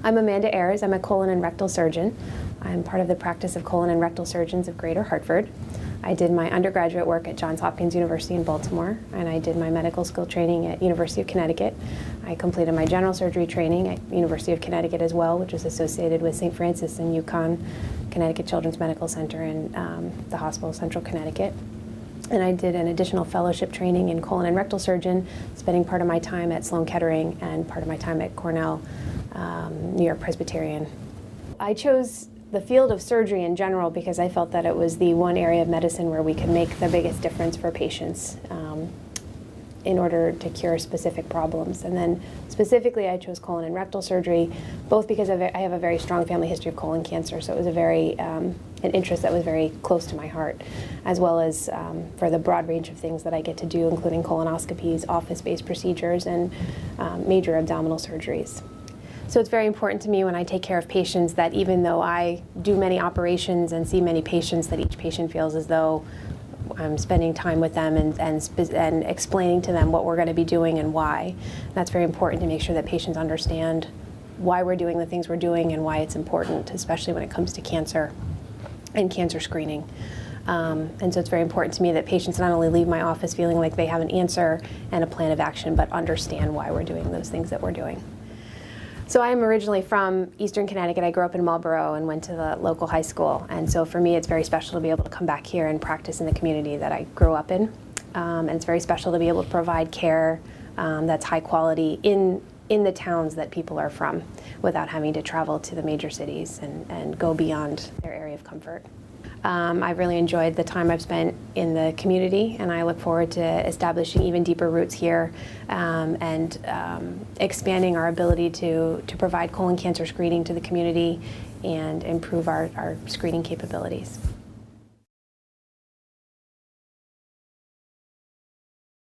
I'm Amanda Ayers. I'm a colon and rectal surgeon. I'm part of the practice of colon and rectal surgeons of Greater Hartford. I did my undergraduate work at Johns Hopkins University in Baltimore, and I did my medical school training at University of Connecticut. I completed my general surgery training at University of Connecticut as well, which was associated with St. Francis and UConn, Connecticut Children's Medical Center in the Hospital of Central Connecticut. And I did an additional fellowship training in colon and rectal surgeon, spending part of my time at Sloan Kettering and part of my time at Cornell, New York Presbyterian. I chose the field of surgery in general because I felt that it was the one area of medicine where we could make the biggest difference for patients in order to cure specific problems. And then specifically I chose colon and rectal surgery, both because I have a very strong family history of colon cancer, so it was a very an interest that was very close to my heart, as well as for the broad range of things that I get to do, including colonoscopies, office-based procedures, and major abdominal surgeries. So it's very important to me when I take care of patients that even though I do many operations and see many patients, that each patient feels as though I'm spending time with them and explaining to them what we're going to be doing and why. That's very important to make sure that patients understand why we're doing the things we're doing and why it's important, especially when it comes to cancer and cancer screening. And so it's very important to me that patients not only leave my office feeling like they have an answer and a plan of action, but understand why we're doing those things that we're doing. So I'm originally from Eastern Connecticut. I grew up in Marlborough and went to the local high school. And so for me, it's very special to be able to come back here and practice in the community that I grew up in. And it's very special to be able to provide care that's high quality in the towns that people are from without having to travel to the major cities and go beyond their area of comfort. I've really enjoyed the time I've spent in the community, and I look forward to establishing even deeper roots here and expanding our ability to provide colon cancer screening to the community and improve our screening capabilities.